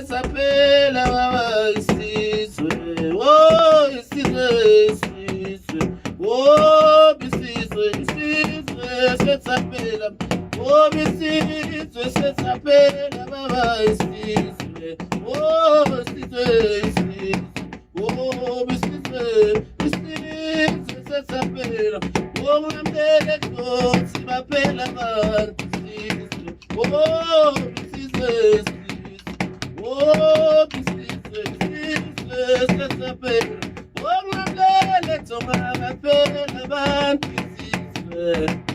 saphela baba isizwe, oh isizwe isizwe, oh isizwe isizwe sesaphela, oh isizwe sesaphela baba isizwe, oh isizwe isizwe, oh isizwe isizwe sesaphela, oh ngambele Nkosi baphela abantu isizwe, oh isizwe oh, isizwe sesaphela, oh ngambele Nkosi baphela abantu isizwe,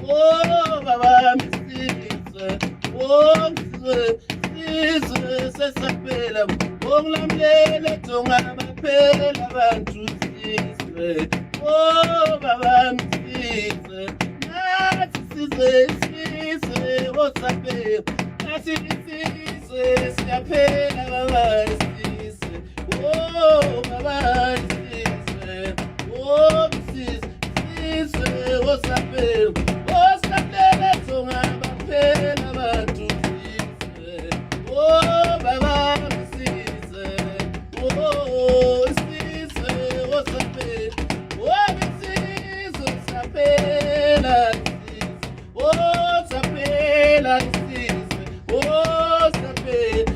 oh baba isizwe, oh isizwe sesaphela, oh ngambele Nkosi baphela abantu isizwe, oh baba isizwe, nathi isizwe wosaphela, nathi isizwe siyaphela baba isizwe, oh baba isizwe, oh isizwe wosaphela, wosaphela baphela abantu isizwe, oh baba isizwe, oh isizwe wosaphela, oh isizwe saphela isizwe, oh saphela isizwe, oh saphela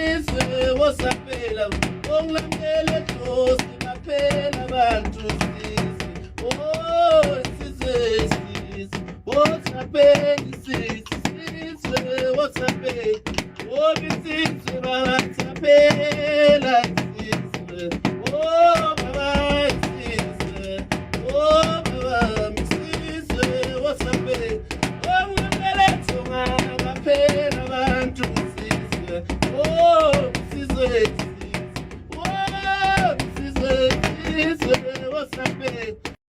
isizwe wosaphela, oh ngilambele Nkosi baphela abantu isizwe, oh isizwe isizwe, oh saphela isizwe wosaphela, oh isizwe basaphela isizwe, oh baba isizwe, oh baba isizwe wosaphela, oh ngilambele Nkosi baphela abantu isizwe, oh isizwe isizwe, oh isizwe isizwe wosaphela.